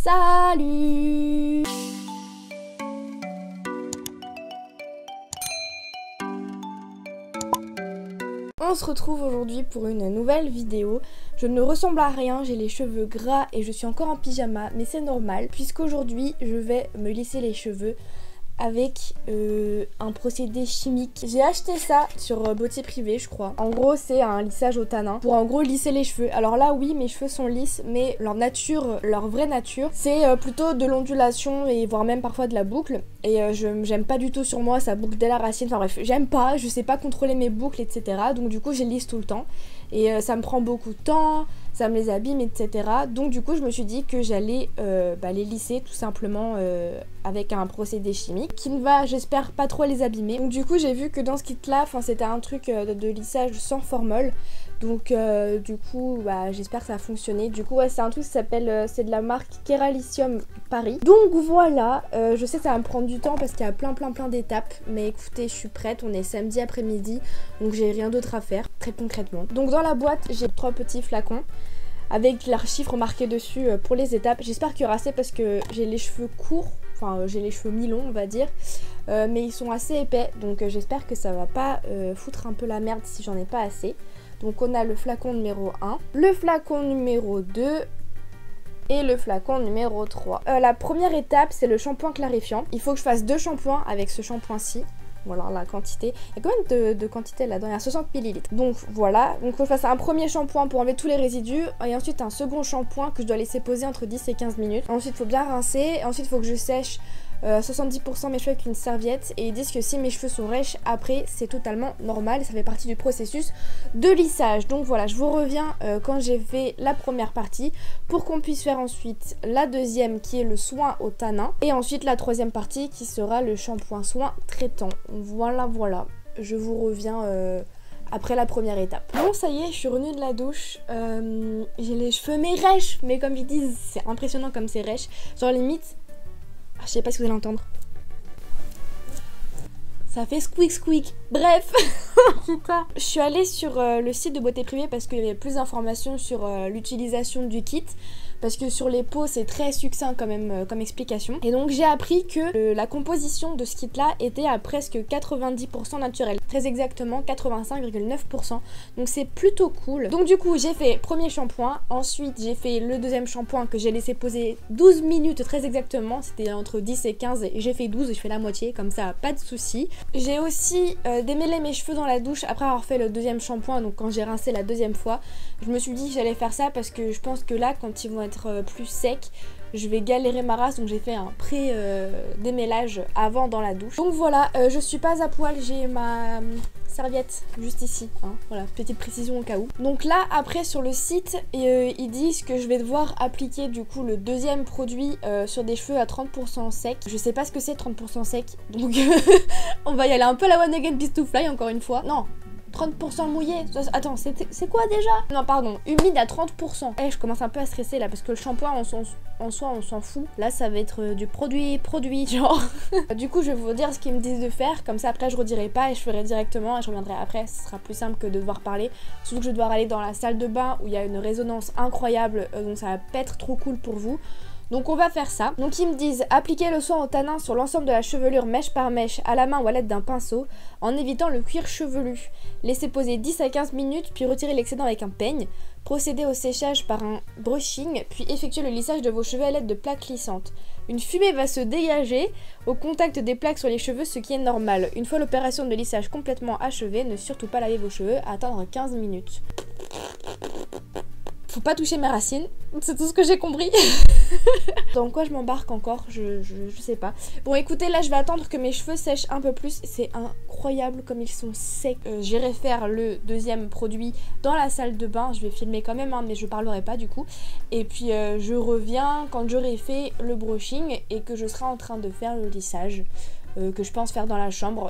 Salut! On se retrouve aujourd'hui pour une nouvelle vidéo. Je ne ressemble à rien, j'ai les cheveux gras et je suis encore en pyjama, mais c'est normal puisqu'aujourd'hui je vais me lisser les cheveux avec un procédé chimique. J'ai acheté ça sur Beauté Privée, je crois. En gros, c'est un lissage au tanin pour en gros lisser les cheveux. Alors là, oui, mes cheveux sont lisses, mais leur nature, leur vraie nature, c'est plutôt de l'ondulation et voire même parfois de la boucle. Et j'aime pas du tout sur moi, ça boucle dès la racine. Enfin bref, j'aime pas, je sais pas contrôler mes boucles, etc. Donc du coup, je les lisse tout le temps. Et ça me prend beaucoup de temps, ça me les abîme, etc. Donc du coup, je me suis dit que j'allais les lisser tout simplement avec un procédé chimique qui ne va, j'espère, pas trop les abîmer. Donc du coup, j'ai vu que dans ce kit-là, c'était un truc de lissage sans formol. Donc du coup, j'espère que ça a fonctionné. Du coup, ouais, c'est un truc qui s'appelle, c'est de la marque Keralicium Paris. Donc voilà, je sais que ça va me prendre du temps parce qu'il y a plein d'étapes. Mais écoutez, je suis prête, on est samedi après-midi, donc j'ai rien d'autre à faire, très concrètement. Donc dans la boîte, j'ai 3 petits flacons avec leurs chiffres marqués dessus pour les étapes. J'espère qu'il y aura assez parce que j'ai les cheveux courts, enfin j'ai les cheveux mi-longs on va dire, mais ils sont assez épais, donc j'espère que ça va pas foutre un peu la merde si j'en ai pas assez. Donc on a le flacon numéro 1, le flacon numéro 2 et le flacon numéro 3. La première étape, c'est le shampoing clarifiant. Il faut que je fasse 2 shampoings avec ce shampoing-ci. Voilà la quantité. Il y a combien de quantité là-dedans? Il y a 60 ml. Donc voilà. Donc il faut que je fasse un premier shampoing pour enlever tous les résidus. Et ensuite un second shampoing que je dois laisser poser entre 10 et 15 minutes. Ensuite il faut bien rincer. Ensuite il faut que je sèche 70% mes cheveux avec une serviette. Et ils disent que si mes cheveux sont rêches après, c'est totalement normal. Ça fait partie du processus de lissage. Donc voilà, je vous reviens quand j'ai fait la première partie pour qu'on puisse faire ensuite la deuxième qui est le soin au tanin. Et ensuite la troisième partie qui sera le shampoing soin traitant. Voilà, je vous reviens après la première étape. Bon, ça y est, je suis revenue de la douche. J'ai les cheveux mais rêches, mais comme ils disent, c'est impressionnant comme c'est rêche. Genre limite, je sais pas si vous allez entendre. Ça fait squeak squeak. Bref, putain. Je suis allée sur le site de Beauté Privée parce qu'il y avait plus d'informations sur l'utilisation du kit. Parce que sur les peaux, c'est très succinct quand même comme explication. Et donc j'ai appris que la composition de ce kit-là était à presque 90% naturelle. Très exactement 85,9%. Donc c'est plutôt cool. Donc du coup, j'ai fait premier shampoing. Ensuite, j'ai fait le deuxième shampoing que j'ai laissé poser 12 minutes très exactement. C'était entre 10 et 15 et j'ai fait 12 et je fais la moitié. Comme ça, pas de soucis. J'ai aussi démêlé mes cheveux dans la douche après avoir fait le deuxième shampoing. Donc quand j'ai rincé la deuxième fois, je me suis dit que j'allais faire ça parce que je pense que là, quand ils vont être plus secs, je vais galérer ma race. Donc j'ai fait un pré-démêlage avant dans la douche. Donc voilà, je suis pas à poil, j'ai ma serviette juste ici, hein. Voilà, petite précision au cas où. Donc là, après sur le site, ils disent que je vais devoir appliquer du coup le deuxième produit sur des cheveux à 30% sec. Je sais pas ce que c'est 30% sec, donc on va y aller un peu à la One Again Beast to Fly encore une fois. Non, 30% mouillé. Attends, c'est quoi déjà? Non, pardon, humide à 30%. Je commence un peu à stresser là parce que le shampoing en soi on s'en fout. Là ça va être du produit genre. Du coup je vais vous dire ce qu'ils me disent de faire. Comme ça après je redirai pas et je ferai directement et je reviendrai après. Ce sera plus simple que de devoir parler. Surtout que je vais devoir aller dans la salle de bain où il y a une résonance incroyable. Donc ça va pas être trop cool pour vous. Donc on va faire ça. Donc ils me disent appliquer le soin au tanin sur l'ensemble de la chevelure mèche par mèche à la main ou à l'aide d'un pinceau en évitant le cuir chevelu. Laissez poser 10 à 15 minutes puis retirer l'excédent avec un peigne. Procédez au séchage par un brushing puis effectuez le lissage de vos cheveux à l'aide de plaques lissantes. Une fumée va se dégager au contact des plaques sur les cheveux, ce qui est normal. Une fois l'opération de lissage complètement achevée, ne surtout pas laver vos cheveux à attendre 15 minutes. Faut pas toucher mes racines, c'est tout ce que j'ai compris. Dans quoi je m'embarque encore, je sais pas. Bon écoutez, là je vais attendre que mes cheveux sèchent un peu plus. C'est incroyable comme ils sont secs. J'irai faire le deuxième produit dans la salle de bain. Je vais filmer quand même, hein, mais je parlerai pas du coup. Et puis je reviens quand j'aurai fait le brushing et que je serai en train de faire le lissage que je pense faire dans la chambre.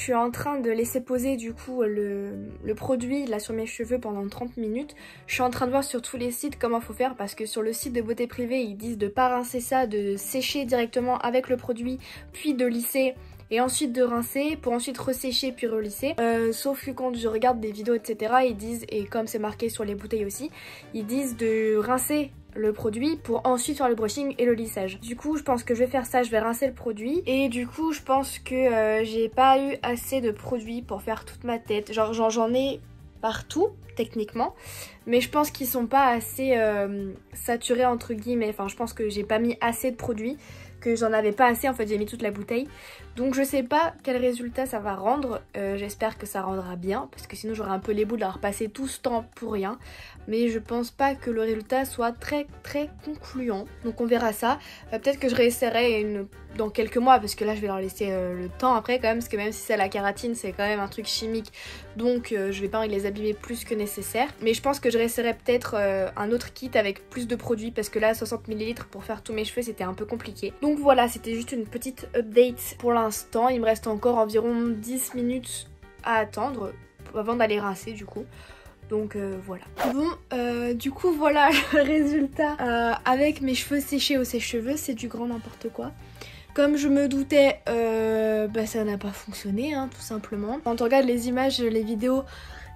suis en train de laisser poser du coup le produit là sur mes cheveux pendant 30 minutes. Je suis en train de voir sur tous les sites comment faut faire parce que sur le site de Beauté Privée ils disent de pas rincer ça, de sécher directement avec le produit puis de lisser et ensuite de rincer pour ensuite ressécher puis relisser. Sauf que quand je regarde des vidéos etc ils disent, et comme c'est marqué sur les bouteilles aussi, ils disent de rincer le produit pour ensuite faire le brushing et le lissage. Du coup je pense que je vais faire ça, je vais rincer le produit et du coup je pense que j'ai pas eu assez de produit pour faire toute ma tête. Genre j'en ai partout techniquement, mais je pense qu'ils sont pas assez saturés entre guillemets. Enfin je pense que j'ai pas mis assez de produits, que j'en avais pas assez, en fait j'ai mis toute la bouteille. Donc je sais pas quel résultat ça va rendre, j'espère que ça rendra bien parce que sinon j'aurais un peu les bouts d'avoir passé tout ce temps pour rien. Mais je pense pas que le résultat soit très concluant, donc on verra ça. Peut-être que je réessayerai dans quelques mois parce que là je vais leur laisser le temps après quand même, parce que même si c'est la kératine c'est quand même un truc chimique, donc je vais pas les abîmer plus que nécessaire. Mais je pense que je réessayerai peut-être un autre kit avec plus de produits parce que là 60 ml pour faire tous mes cheveux c'était un peu compliqué. Donc voilà, c'était juste une petite update pour l'instant. Il me reste encore environ 10 minutes à attendre avant d'aller rincer du coup. Donc voilà. Bon, du coup voilà le résultat avec mes cheveux séchés au sèche-cheveux, c'est du grand n'importe quoi. Comme je me doutais, ça n'a pas fonctionné hein, tout simplement. Quand on regarde les images, les vidéos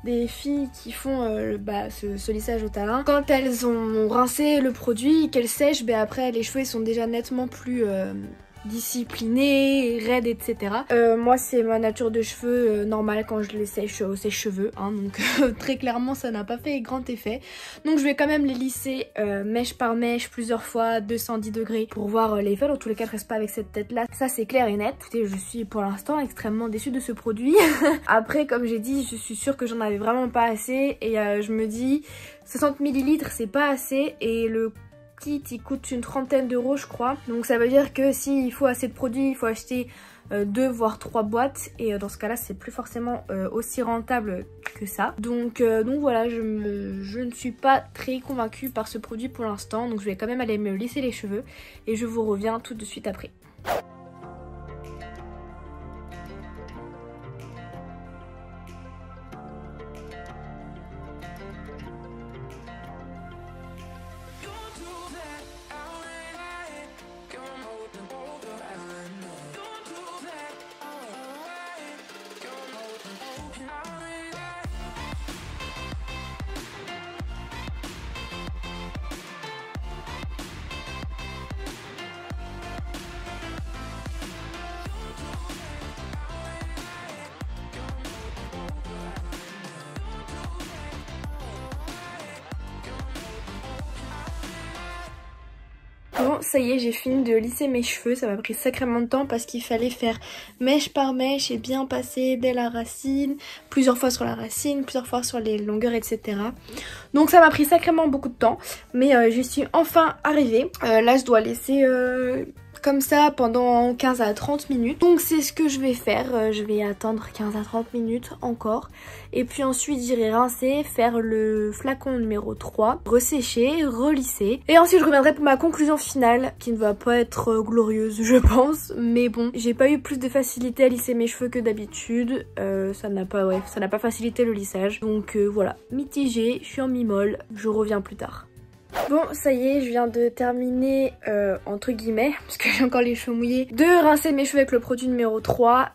des filles qui font ce lissage au talin, quand elles ont rincé le produit, qu'elles sèchent, après les cheveux ils sont déjà nettement plus disciplinés, raides, etc. Moi c'est ma nature de cheveux normale quand je les sèche au sèche-cheveux, hein, donc très clairement ça n'a pas fait grand effet. Donc je vais quand même les lisser mèche par mèche plusieurs fois, 210 degrés pour voir l'effet. Dans tous les cas je reste pas avec cette tête là, ça c'est clair et net. Écoutez, je suis pour l'instant extrêmement déçue de ce produit. Après comme j'ai dit, je suis sûre que j'en avais vraiment pas assez et je me dis 60 ml c'est pas assez et le il coûte une trentaine d'euros je crois, donc ça veut dire que s'il faut assez de produits il faut acheter 2 voire 3 boîtes et dans ce cas là c'est plus forcément aussi rentable que ça. Donc voilà, je ne suis pas très convaincue par ce produit pour l'instant, donc je vais quand même aller me lisser les cheveux et je vous reviens tout de suite après. Bon, ça y est, j'ai fini de lisser mes cheveux. Ça m'a pris sacrément de temps parce qu'il fallait faire mèche par mèche et bien passer dès la racine, plusieurs fois sur la racine, plusieurs fois sur les longueurs, etc. Donc ça m'a pris sacrément beaucoup de temps, mais j'y suis enfin arrivée. Là, je dois laisser comme ça pendant 15 à 30 minutes. Donc c'est ce que je vais faire, je vais attendre 15 à 30 minutes encore. Et puis ensuite j'irai rincer, faire le flacon numéro 3, ressécher, relisser. Et ensuite je reviendrai pour ma conclusion finale, qui ne va pas être glorieuse je pense. Mais bon, j'ai pas eu plus de facilité à lisser mes cheveux que d'habitude. Ça n'a pas facilité le lissage. Donc voilà, mitigé, je suis en mi-molle, je reviens plus tard. Bon, ça y est, je viens de terminer, entre guillemets, parce que j'ai encore les cheveux mouillés, de rincer mes cheveux avec le produit numéro 3.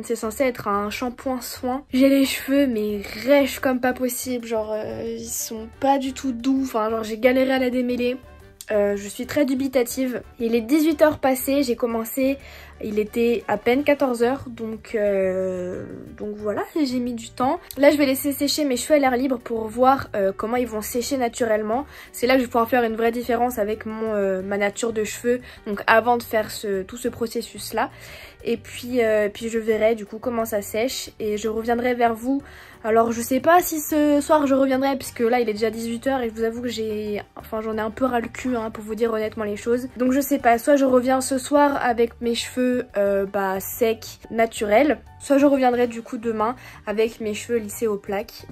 C'est censé être un shampoing soin. J'ai les cheveux mais rêches comme pas possible, genre ils sont pas du tout doux, enfin genre j'ai galéré à la démêler. Je suis très dubitative. Il est 18 h passées, j'ai commencé, il était à peine 14 h, donc voilà, j'ai mis du temps. Là je vais laisser sécher mes cheveux à l'air libre pour voir comment ils vont sécher naturellement. C'est là que je vais pouvoir faire une vraie différence avec ma nature de cheveux, donc avant de faire tout ce processus là. Et puis je verrai du coup comment ça sèche et je reviendrai vers vous. Alors je sais pas si ce soir je reviendrai puisque là il est déjà 18 h et je vous avoue que j'en ai un peu ras le cul hein, pour vous dire honnêtement les choses. Donc je sais pas, soit je reviens ce soir avec mes cheveux cheveux secs, naturels, soit je reviendrai du coup demain avec mes cheveux lissés aux plaques.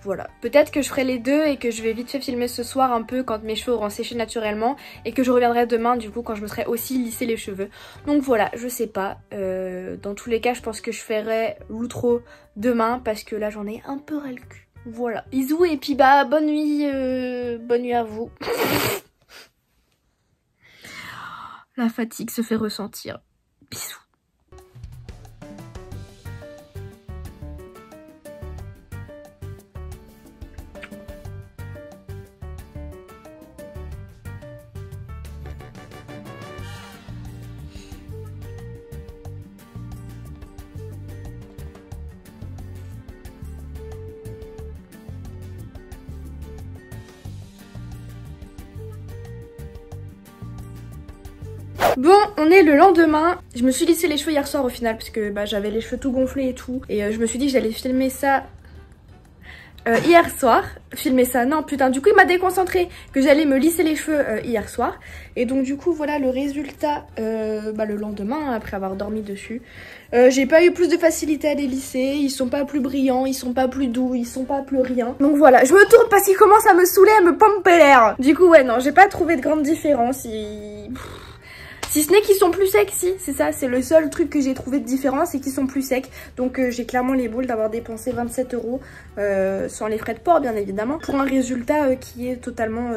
Voilà. Peut-être que je ferai les deux et que je vais vite fait filmer ce soir un peu quand mes cheveux auront séché naturellement et que je reviendrai demain du coup quand je me serai aussi lissé les cheveux. Donc voilà, je sais pas. Dans tous les cas, je pense que je ferai l'outro demain parce que là j'en ai un peu ras le cul. Voilà. Bisous et puis bonne nuit à vous. La fatigue se fait ressentir. Bisous. Bon, on est le lendemain. Je me suis lissé les cheveux hier soir au final parce que j'avais les cheveux tout gonflés et tout. Et je me suis dit que j'allais filmer ça hier soir. Non putain, du coup il m'a déconcentré que j'allais me lisser les cheveux hier soir. Et donc du coup voilà le résultat le lendemain après avoir dormi dessus. J'ai pas eu plus de facilité à les lisser, ils sont pas plus brillants, ils sont pas plus doux, ils sont pas plus rien. Donc voilà, je me tourne parce qu'ils commencent à me saouler, à me pomper l'air. Du coup ouais non, j'ai pas trouvé de grande différence. Si ce n'est qu'ils sont plus secs, si, c'est ça, c'est le seul truc que j'ai trouvé de différent, c'est qu'ils sont plus secs. Donc j'ai clairement les boules d'avoir dépensé 27 € sans les frais de port bien évidemment, pour un résultat qui est totalement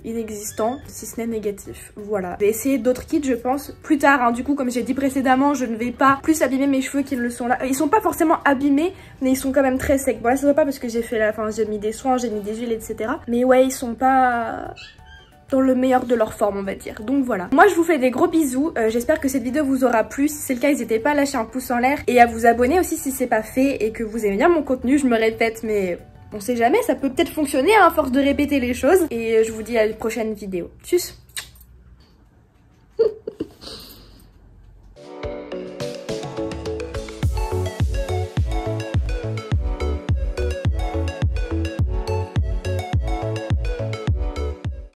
inexistant, si ce n'est négatif. Voilà. Je vais essayer d'autres kits je pense, plus tard, hein. Du coup comme j'ai dit précédemment, je ne vais pas plus abîmer mes cheveux qu'ils ne le sont là. Ils sont pas forcément abîmés, mais ils sont quand même très secs. Bon là ça va pas parce que j'ai mis des soins, j'ai mis des huiles, etc. Mais ouais, ils sont pas dans le meilleur de leur forme on va dire. Donc voilà, moi je vous fais des gros bisous, j'espère que cette vidéo vous aura plu. Si c'est le cas, n'hésitez pas à lâcher un pouce en l'air et à vous abonner aussi si c'est pas fait et que vous aimez bien mon contenu. Je me répète mais on sait jamais, ça peut peut-être fonctionner à force de répéter les choses. Et je vous dis à une prochaine vidéo. Tchuss.